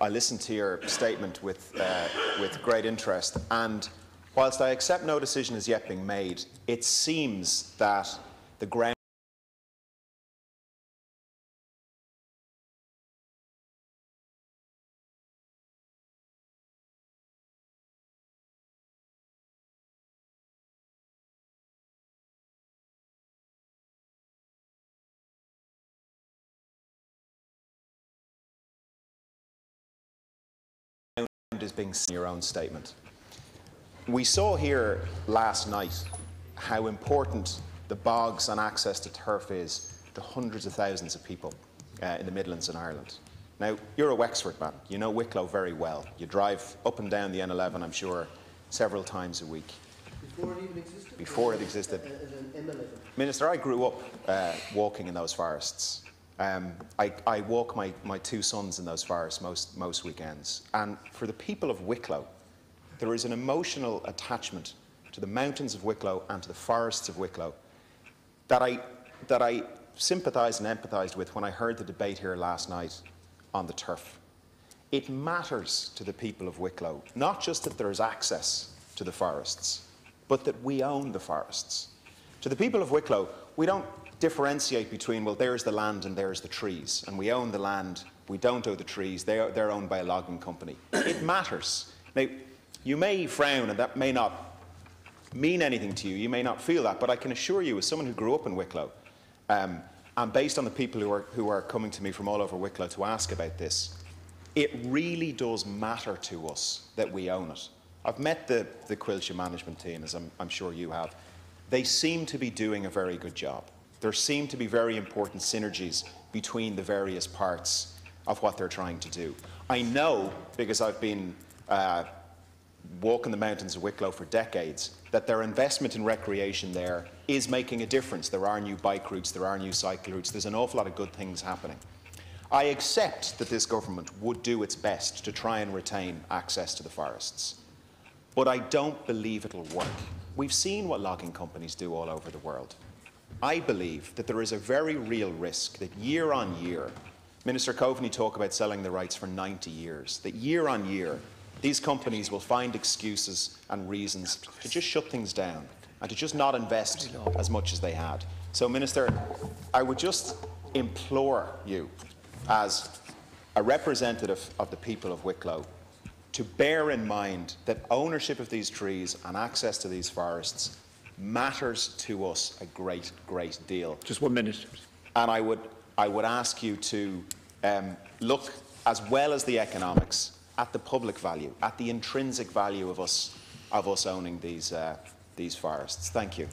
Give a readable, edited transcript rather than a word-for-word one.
I listened to your statement with great interest, and whilst I accept no decision is yet being made, it seems that the ground is being seen in your own statement. We saw here last night how important the bogs and access to turf is to hundreds of thousands of people in the Midlands and Ireland. Now, you're a Wexford man. You know Wicklow very well. You drive up and down the N11, I'm sure, several times a week. Before it even existed? Before it existed. Minister, I grew up walking in those forests. I walk my two sons in those forests most weekends. And for the people of Wicklow, there is an emotional attachment to the mountains of Wicklow and to the forests of Wicklow that I sympathised and empathised with when I heard the debate here last night on the turf. It matters to the people of Wicklow, not just that there is access to the forests, but that we own the forests. To the people of Wicklow, we don't differentiate between, well, there's the land and there's the trees, and we own the land, we don't own the trees, they're owned by a logging company. It matters. Now, you may frown, and that may not mean anything to you, you may not feel that, but I can assure you, as someone who grew up in Wicklow, and based on the people who are coming to me from all over Wicklow to ask about this, it really does matter to us that we own it. I've met the Coillte management team, as I'm sure you have. They seem to be doing a very good job. There seem to be very important synergies between the various parts of what they're trying to do. I know, because I've been walking the mountains of Wicklow for decades, that their investment in recreation there is making a difference. There are new bike routes, there are new cycle routes, there's an awful lot of good things happening. I accept that this government would do its best to try and retain access to the forests, but I don't believe it'll work. We've seen what logging companies do all over the world. I believe that there is a very real risk that year on year, Minister Coveney talked about selling the rights for 90 years, that year on year these companies will find excuses and reasons to just shut things down and to just not invest as much as they had. So, Minister, I would just implore you, as a representative of the people of Wicklow, to bear in mind that ownership of these trees and access to these forests matters to us a great deal. Just 1 minute. And I would ask you to look, as well as the economics, at the public value, at the intrinsic value of us owning these forests. Thank you.